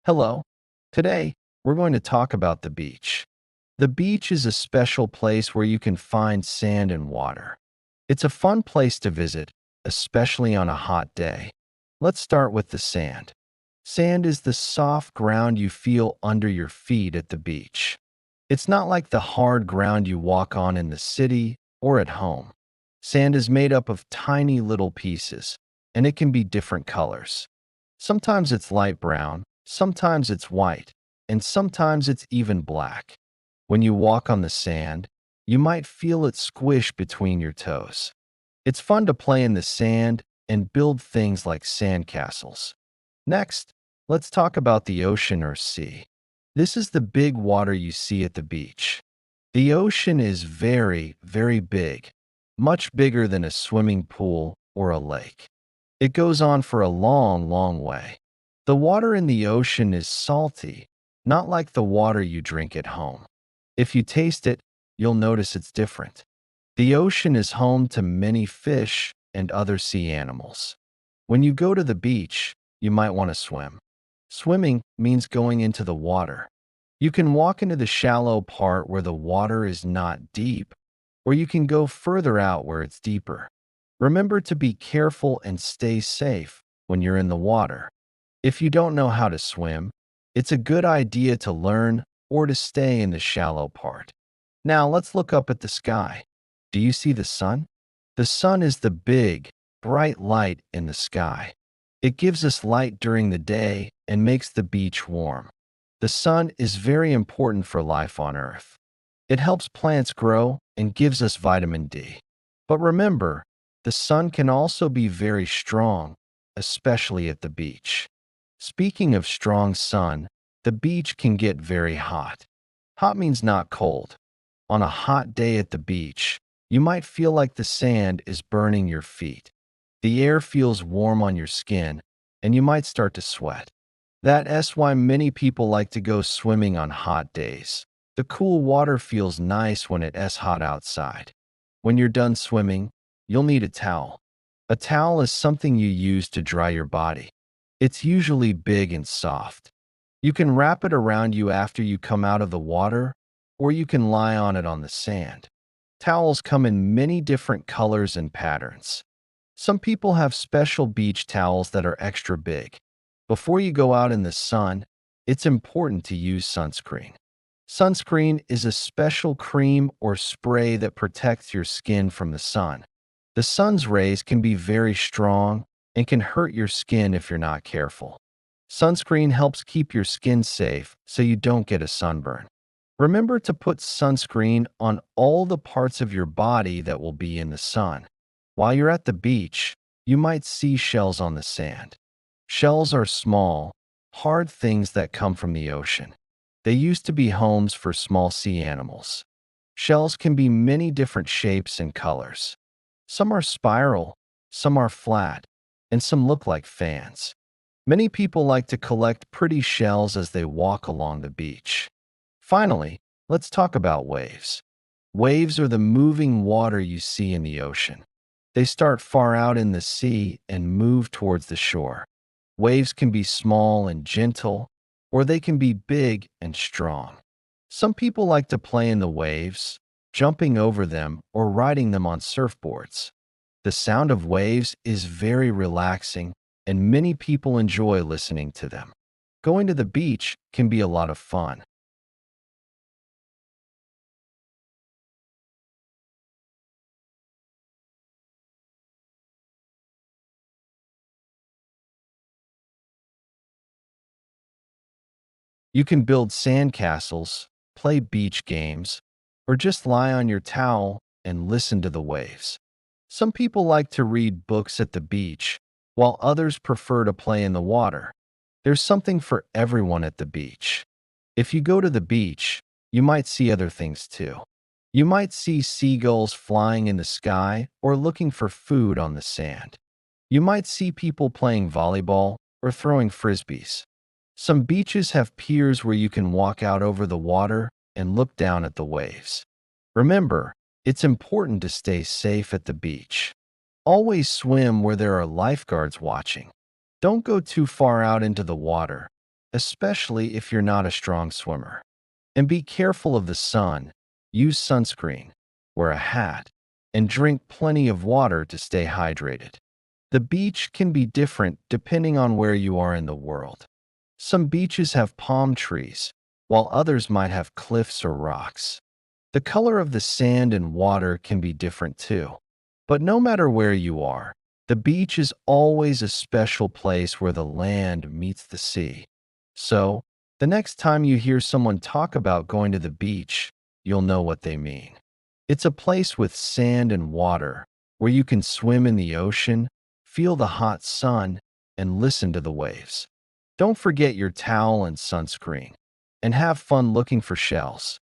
Hello. Today, we're going to talk about the beach. The beach is a special place where you can find sand and water. It's a fun place to visit, especially on a hot day. Let's start with the sand. Sand is the soft ground you feel under your feet at the beach. It's not like the hard ground you walk on in the city or at home. Sand is made up of tiny little pieces, and it can be different colors. Sometimes it's light brown, sometimes it's white, and sometimes it's even black. When you walk on the sand, you might feel it squish between your toes. It's fun to play in the sand and build things like sand castles. Next, let's talk about the ocean or sea. This is the big water you see at the beach. The ocean is very, very big, much bigger than a swimming pool or a lake. It goes on for a long, long way. The water in the ocean is salty, not like the water you drink at home. If you taste it, you'll notice it's different. The ocean is home to many fish and other sea animals. When you go to the beach, you might want to swim. Swimming means going into the water. You can walk into the shallow part where the water is not deep, or you can go further out where it's deeper. Remember to be careful and stay safe when you're in the water. If you don't know how to swim, it's a good idea to learn or to stay in the shallow part. Now let's look up at the sky. Do you see the sun? The sun is the big, bright light in the sky. It gives us light during the day and makes the beach warm. The sun is very important for life on Earth. It helps plants grow and gives us vitamin D. But remember, the sun can also be very strong, especially at the beach. Speaking of strong sun, the beach can get very hot. Hot means not cold. On a hot day at the beach, you might feel like the sand is burning your feet. The air feels warm on your skin, and you might start to sweat. That's why many people like to go swimming on hot days. The cool water feels nice when it's hot outside. When you're done swimming, you'll need a towel. A towel is something you use to dry your body. It's usually big and soft. You can wrap it around you after you come out of the water, or you can lie on it on the sand. Towels come in many different colors and patterns. Some people have special beach towels that are extra big. Before you go out in the sun, it's important to use sunscreen. Sunscreen is a special cream or spray that protects your skin from the sun. The sun's rays can be very strong and can hurt your skin if you're not careful. Sunscreen helps keep your skin safe so you don't get a sunburn. Remember to put sunscreen on all the parts of your body that will be in the sun. While you're at the beach, you might see shells on the sand. Shells are small, hard things that come from the ocean. They used to be homes for small sea animals. Shells can be many different shapes and colors. Some are spiral, some are flat, and some look like fans. Many people like to collect pretty shells as they walk along the beach. Finally, let's talk about waves. Waves are the moving water you see in the ocean. They start far out in the sea and move towards the shore. Waves can be small and gentle, or they can be big and strong. Some people like to play in the waves, jumping over them or riding them on surfboards. The sound of waves is very relaxing, and many people enjoy listening to them. Going to the beach can be a lot of fun. You can build sand castles, play beach games, or just lie on your towel and listen to the waves. Some people like to read books at the beach, while others prefer to play in the water. There's something for everyone at the beach. If you go to the beach, you might see other things too. You might see seagulls flying in the sky or looking for food on the sand. You might see people playing volleyball or throwing frisbees. Some beaches have piers where you can walk out over the water and look down at the waves. Remember, it's important to stay safe at the beach. Always swim where there are lifeguards watching. Don't go too far out into the water, especially if you're not a strong swimmer. And be careful of the sun. Use sunscreen, wear a hat, and drink plenty of water to stay hydrated. The beach can be different depending on where you are in the world. Some beaches have palm trees, while others might have cliffs or rocks. The color of the sand and water can be different too. But no matter where you are, the beach is always a special place where the land meets the sea. So, the next time you hear someone talk about going to the beach, you'll know what they mean. It's a place with sand and water where you can swim in the ocean, feel the hot sun, and listen to the waves. Don't forget your towel and sunscreen, and have fun looking for shells.